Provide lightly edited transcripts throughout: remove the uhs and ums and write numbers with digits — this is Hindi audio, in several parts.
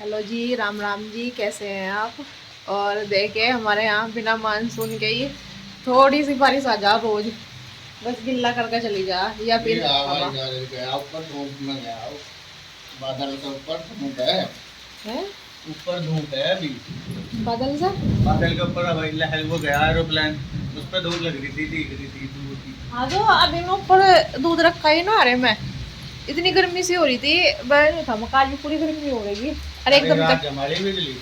हेलो जी, राम राम जी, कैसे हैं आप। और देखे हमारे यहाँ बिना मानसून के ही थोड़ी सी बारिश आ जा रोज, बस गिल्ला करके चली जा या फिर हवा ऊपर धूप में गया बादल के ऊपर धूप है। है ऊपर धूप है अभी। बादल से। बादल के ऊपर हवाई लहर वो गया एरोप्लेन, उस पर धूप लग रही थी, दिख रही थी दूर की। हाँ तो अभी मैं ऊपर दूध रखा ही ना, अरे मैं इतनी गर्मी सी हो रही थी, मैं नहीं था मकान में पूरी गर्मी हो रही थी। अरे एकदम रात तक। हमारी बिजली।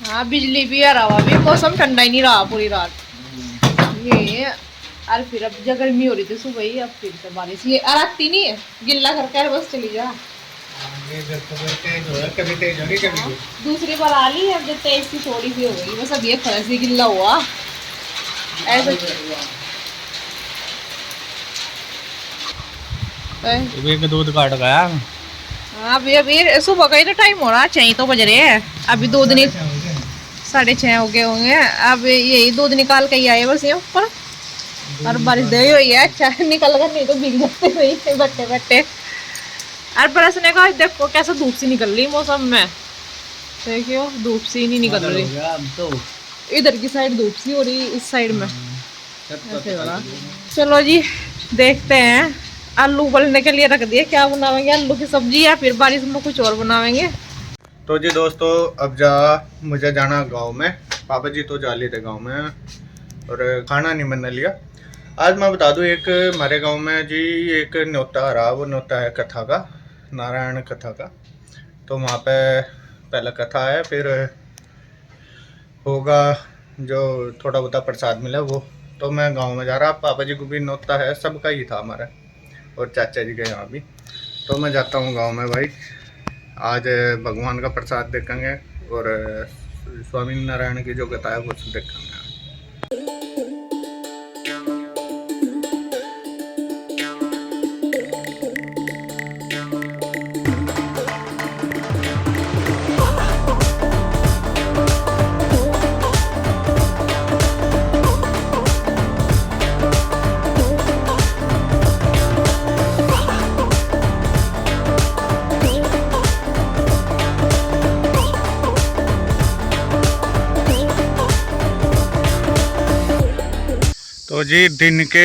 हाँ बिजली भी आ रहा भी, मौसम ठंडा ही नहीं रहा पूरी रात ये। और फिर अब जब गर्मी हो रही थी सुबह ही, अब फिर से बारिश ये आती नहीं है, गिल्ला करके बस चली जा। ये जब कभी तेज हो कभी तेज होगी कभी। दूसरी बार आ ली, अब जो तेज सी थोड़ी सी हो गई, बस अब ये फर्श ही गिल्ला हुआ ऐसे। सुबह के दूध काट गया। हाँ अभी अभी सुबह का ही तो टाइम हो रहा, 6 तो बज रहे हैं, अभी दूध नहीं 6:30 हो गए होंगे। अब यही दूध निकाल के ही आए बस ये ऊपर, और बारिश दे हुई है, अच्छा निकल कर नहीं तो भीग जाते वही बट्टे बट्टे। और बरसने का देखो कैसे धूप सी निकल रही मौसम में, देखियो धूप सी नहीं निकल रही। तो इधर की साइड धूप सी हो रही, इस साइड में ऐसे हो रहा। चलो जी देखते हैं, आलू उबलने के लिए रख दिए, क्या बनावेंगे, आलू की सब्जी या फिर बारिश में कुछ और बनावेंगे। तो जी दोस्तों, अब मुझे जाना गांव में। पापा जी तो जा लिए थे गांव में और खाना नहीं बना लिया। आज मैं बता दूं, एक हमारे गांव में जी एक न्योता आ रहा, वो न्योता है कथा का, नारायण कथा का। तो वहाँ पे पहला कथा है, फिर होगा जो थोड़ा बहुत प्रसाद मिला वो। तो मैं गांव में जा रहा, पापा जी को भी न्योता है, सबका ही था हमारा, और चाचा जी के यहाँ भी। तो मैं जाता हूँ गांव में भाई, आज भगवान का प्रसाद देखेंगे और स्वामी नारायण की जो कथा है वो देखेंगे। तो जी दिन के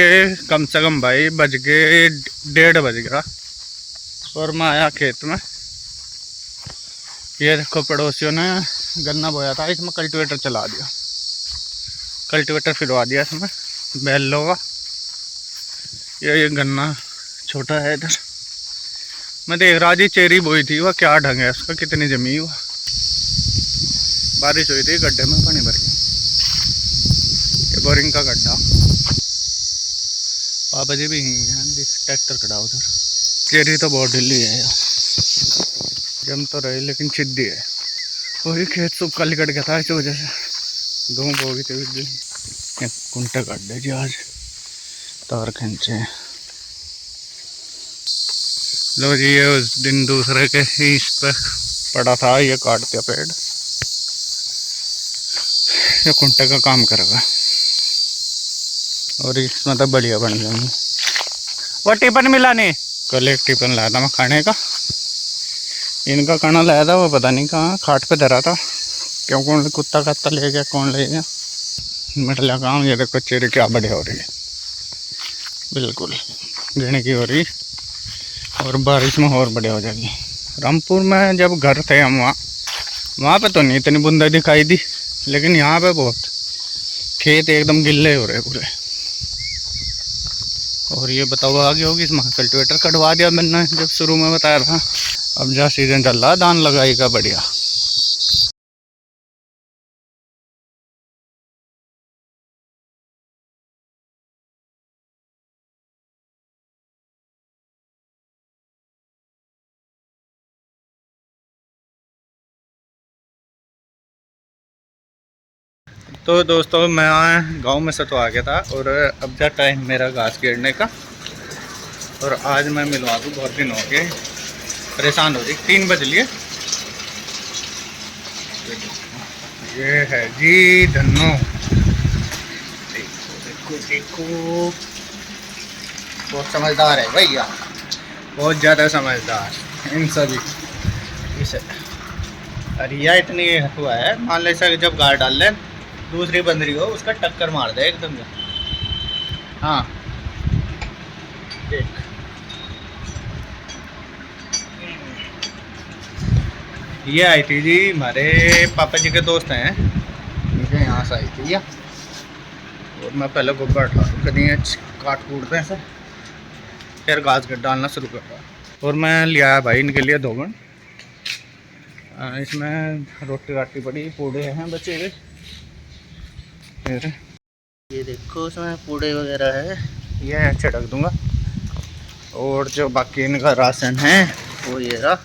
कम से कम भाई बज गए 1:30 बज गया, और मैं आया खेत में। ये देखो पड़ोसियों ने गन्ना बोया था, इसमें कल्टीवेटर चला दिया, कल्टीवेटर फिरवा दिया इसमें बैलों का। ये गन्ना छोटा है इधर। मैं देख रहा जी, चेरी बोई थी, वह क्या ढंग है उसका, कितनी जमी हुआ। बारिश हुई थी, गड्ढे में पानी भर गया, ये बोरिंग का गड्ढा। पापा जी भी हैं, ट्रैक्टर खड़ा उधर। चेरी तो बहुत ढीली है यार, जम तो रही लेकिन छिद्दी है। वही खेत सूखा लिकट गया था, इस वजह से धूप हो गई थी। कुंटे काट दे जी आज, तार खींचे। लो जी, ये उस दिन दूसरे के ही इस पर पड़ा था, ये काट दिया पेड़। ये कुंटे का काम करेगा, और इसमें तो बढ़िया बन जाएंगे। वो टिफिन मिला नहीं, कल एक टिफिन लाया था मैं खाने का, इनका खाना लाया था, वो पता नहीं कहाँ खाट पे धरा था, क्यों कौन कुत्ता कत्ता ले गया, कौन ले गया। मिटला काम। ये देखो चेरी क्या बढ़िया हो रही है, बिल्कुल गिरने की हो रही, और बारिश में और बढ़िया हो जाएगी। रामपुर में जब घर थे हम, वहाँ पे तो नहीं इतनी बूंदा दिखाई दी, लेकिन यहाँ पे बहुत खेत एकदम गिल्ले हो रहे पूरे। और ये बताओ आगे होगी, इसमें कल्टीवेटर कटवा दिया मैंने जब शुरू में बताया था। अब जहाँ सीजन चल रहा, धान लगाई का बढ़िया। तो दोस्तों, मैं गांव में से तो आ गया था, और अब जा टाइम मेरा घास घेरने का। और आज मैं मिलवा दूँ, बहुत दिन हो गए, परेशान हो रही। 3 बज लिए। ये है जी धन्नो, देखो देखो देखो, बहुत समझदार है भैया, बहुत ज़्यादा समझदार इन सभी। इसे रिया इतनी हुआ है, मान ले सक जब गाड़ डाल ले दूसरी बंदरी हो उसका टक्कर मार दे एकदम से। हाँ देख, ये आई थी जी हमारे पापा जी के दोस्त हैं, उनके यहाँ से आई थी या। और मैं पहले गोबर उठा दिए, काट कूटते हैं सब, फिर घास डालना शुरू कर रहा। और मैं लिया भाई इनके लिए दोगन, इसमें रोटी राटी पड़ी, पूड़े हैं बचे हुए। फिर ये देखो उसमें पूड़े वगैरह है, ये छिड़क दूंगा। और जो बाकी इनका राशन है वो ये रहा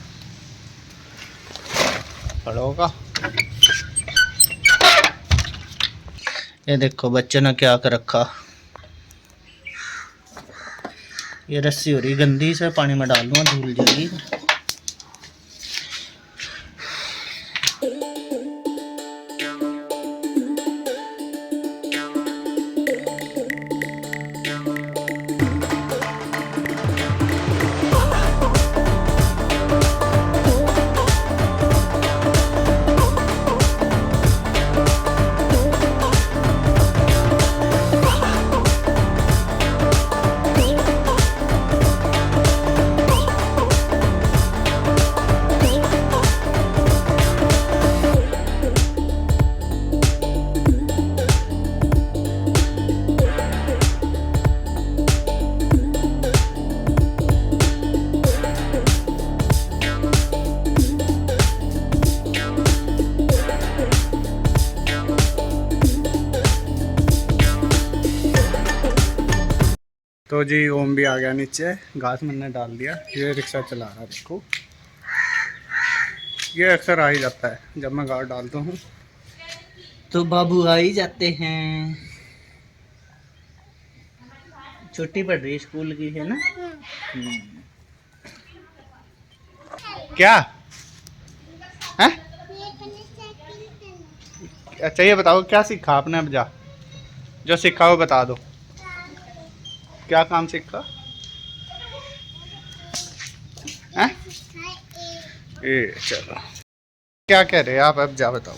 फलों का। ये देखो बच्चे ने क्या कर रखा, ये रस्सी हो रही गंदी से, पानी में डाल दूंगा धुल जाएगी। तो जी ओम भी आ गया नीचे, घास मैंने डाल दिया। ये रिक्शा चला रहा है, देखो ये अक्सर आ ही जाता है जब मैं घास डालता हूँ, तो बाबू आ ही जाते हैं। छुट्टी पड़ रही है स्कूल की, है ना। क्या है? अच्छा ये बताओ क्या सीखा आपने, अब जा जो सीखा वो बता दो, क्या काम सीखा है? ये चलो क्या कह रहे हैं आप, अब जा बताओ।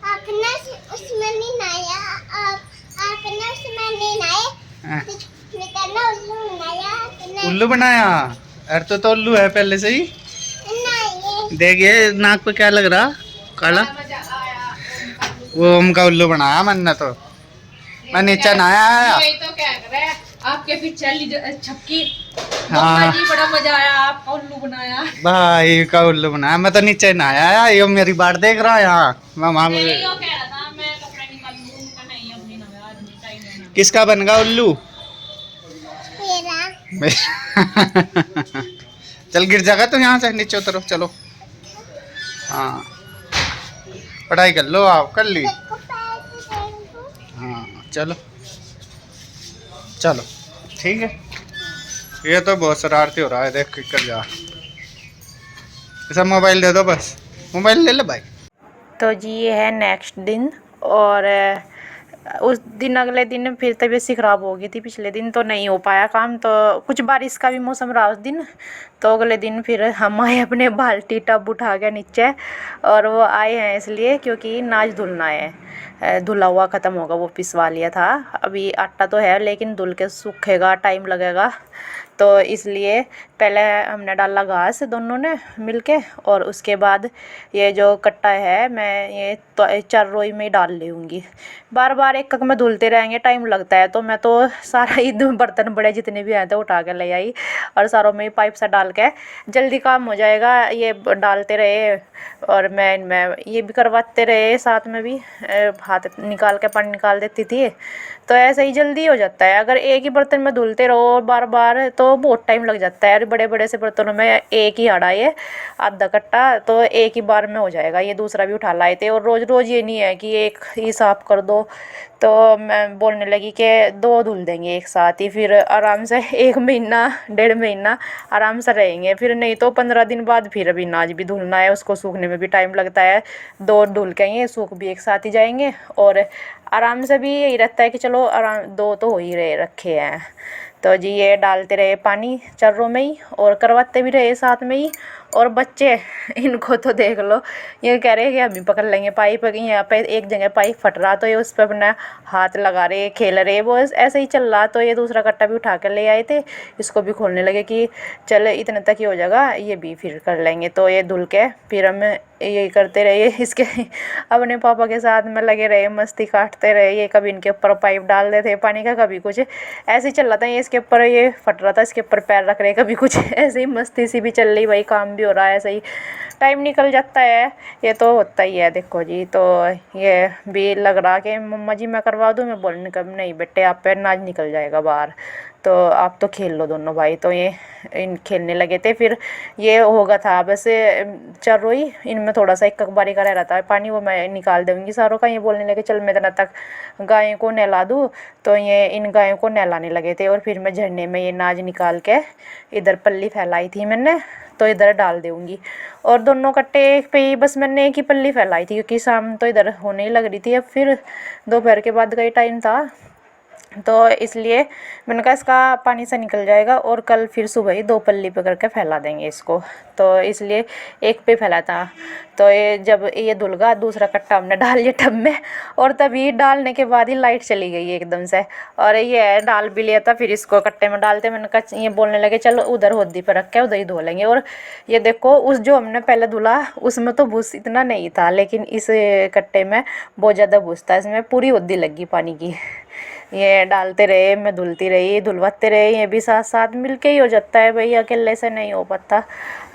आपने उसमें नहीं नहाया, आपने उसमें नहीं नहाया, उल्लू बनाया। उल्लू बनाया? अरे तो उल्लू है पहले से ही। देखिए नाक पे क्या लग रहा काला, वो ओम का उल्लू बनाया मैंने तो। मैं नीचे नहाया आया, तो क्या कर रहा है आपके पीछे छपकी। हाँ जी बड़ा मजा आया, आपका उल्लू बनाया। भाई का उल्लू बनाया, मैं तो नीचे नहाया आया, ये मेरी बाट देख रहा है यहाँ। मैं वहाँ नहीं, वो कह रहा था मैं कपड़े निकाल लूं, उनका नहीं अपनी नया आदमी टाइम है। किसका बन गया उल्लू? मेरा। चल गिर जाएगा तो यहाँ से नीचे उतरो, चलो। हाँ पढ़ाई कर लो, आप कर ली। हाँ चलो चलो ठीक है। ये तो बहुत शरारती हो रहा है, देख कर जा। ऐसा मोबाइल दे दो बस, मोबाइल ले ले भाई। तो जी ये है नेक्स्ट दिन, और उस दिन अगले दिन फिर तबीयत सी ख़राब हो गई थी। पिछले दिन तो नहीं हो पाया काम, तो कुछ बारिश का भी मौसम रहा उस दिन। तो अगले दिन फिर हम आए अपने बाल्टी टब उठा के नीचे, और वो आए हैं इसलिए क्योंकि नाच धुलना है। धुला हुआ ख़त्म होगा, वो पिसवा लिया था। अभी आटा तो है लेकिन धुल के सूखेगा, टाइम लगेगा। तो इसलिए पहले हमने डाला घास दोनों ने मिलके, और उसके बाद ये जो कट्टा है मैं ये तो चर्रोई में ही डाल लूँगी। बार बार एक में धुलते रहेंगे, टाइम लगता है। तो मैं तो सारा ही बर्तन बड़े जितने भी आए थे उठा के ले आई, और सारों में पाइप से डाल के जल्दी काम हो जाएगा। ये डालते रहे और मैं ये भी करवाते रहे, साथ में भी हाथ निकाल के पानी निकाल देती थी। तो ऐसे ही जल्दी हो जाता है। अगर एक ही बर्तन में धुलते रहो बार बार तो बहुत टाइम लग जाता है। और बड़े बड़े से बर्तनों में एक ही आड़ा ये आधा कट्टा, तो एक ही बार में हो जाएगा। ये दूसरा भी उठा लाए थे, और रोज़ रोज़ ये नहीं है कि एक ही साफ़ कर दो। तो मैं बोलने लगी कि 2 धुल देंगे एक साथ ही, फिर आराम से 1 महीना 1.5 महीना आराम से रहेंगे। फिर नहीं तो 15 दिन बाद फिर अभी नाज भी धुलना है, उसको सूखने में भी टाइम लगता है। 2 धुल के ये सूख भी एक साथ ही जाएंगे, और आराम से भी यही रहता है कि चलो आराम 2 तो हो ही रहे रखे हैं। तो जी ये डालते रहे पानी चर्रों में ही, और करवाते भी रहे साथ में ही। और बच्चे इनको तो देख लो, ये कह रहे हैं कि हम ही पकड़ लेंगे पाइप। यहाँ पे एक जगह पाइप फट रहा तो ये उस पर अपना हाथ लगा रहे, खेल रहे, वो ऐसे ही चल रहा। तो ये दूसरा कट्टा भी उठा कर ले आए थे, इसको भी खोलने लगे कि चल इतने तक ही हो जाएगा, ये भी फिर कर लेंगे। तो ये धुल के फिर हम यही करते रहे, इसके अपने पापा के साथ में लगे रहे, मस्ती काटते रहे। ये कभी इनके ऊपर पाइप डाल देते पानी का, कभी कुछ ऐसे ही चल रहा था। ये इसके ऊपर ये फट रहा था, इसके ऊपर पैर रख रहे, कभी कुछ ऐसे ही मस्ती सी भी चल रही, भाई काम भी हो रहा है, ऐसे ही टाइम निकल जाता है। ये तो होता ही है, देखो जी। तो ये भी लग रहा कि मम्मा जी मैं करवा दूँ, मैं बोलने कब नहीं बेटे आप पे नाज निकल जाएगा बाहर, तो आप तो खेल लो दोनों भाई। तो ये इन खेलने लगे थे। फिर ये होगा था बस चरोई, इनमें थोड़ा सा एक बारी का रह रहा था पानी, वो मैं निकाल दूँगी सारों का। ये बोलने लगे चल मैं इतना तक गायों को नहला दूँ, तो ये इन गायों को नहलाने लगे थे। और फिर मैं झरने में ये नाज निकाल के इधर पल्ली फैलाई थी मैंने, तो इधर डाल दूँगी। और दोनों कट्टे पे ही बस मैंने एक ही पल्ली फैलाई थी, क्योंकि शाम तो इधर होने ही लग रही थी। अब फिर दोपहर के बाद का ही टाइम था, तो इसलिए मैंने कहा इसका पानी से निकल जाएगा और कल फिर सुबह ही 2 पल्ली पे करके फैला देंगे इसको। तो इसलिए एक पे फैला था। तो ये जब ये धुल गया, दूसरा कट्टा हमने डाल लिया टब में, और तभी डालने के बाद ही लाइट चली गई एकदम से। और ये डाल भी लिया था, फिर इसको कट्टे में डालते मैंने कहा, ये बोलने लगे चलो उधर होदी पर रख के उधर ही धो लेंगे। और ये देखो उस जो हमने पहले धुला उसमें तो भूस इतना नहीं था, लेकिन इस कट्टे में बहुत ज़्यादा भूस था, इसमें पूरी होदी लगी पानी की। ये डालते रहे, मैं धुलती रही, धुलवाते रहे, ये भी साथ साथ मिलके ही हो जाता है भाई, अकेले से नहीं हो पाता।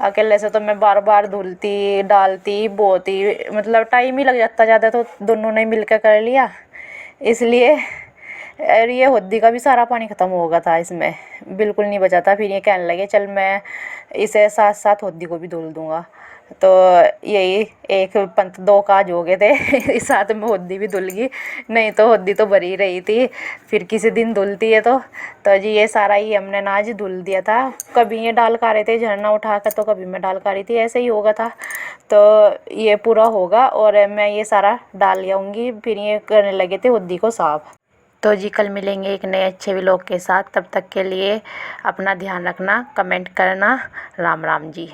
अकेले से तो मैं बार बार धुलती डालती बहुत ही मतलब टाइम ही लग जाता ज़्यादा, तो दोनों ने मिलकर कर लिया इसलिए। और ये होदी का भी सारा पानी ख़त्म हो गया था, इसमें बिल्कुल नहीं बचा था। फिर ये कहने लगे चल मैं इसे साथ साथ होदी को भी धुल दूँगा। तो यही एक पंथ 2 काज हो गए थे इस साथ में होदी भी धुल गई, नहीं तो होदी तो भरी रही थी, फिर किसी दिन धुलती है। तो जी ये सारा ही हमने नाज धुल दिया था। कभी ये डाल का रहे थे झरना उठा कर, तो कभी मैं डाल का रही थी, ऐसे ही होगा था। तो ये पूरा होगा और मैं ये सारा डाल आऊँगी। फिर ये करने लगे थे होदी को साफ। तो जी कल मिलेंगे एक नए अच्छे व्लॉग के साथ, तब तक के लिए अपना ध्यान रखना, कमेंट करना। राम राम जी।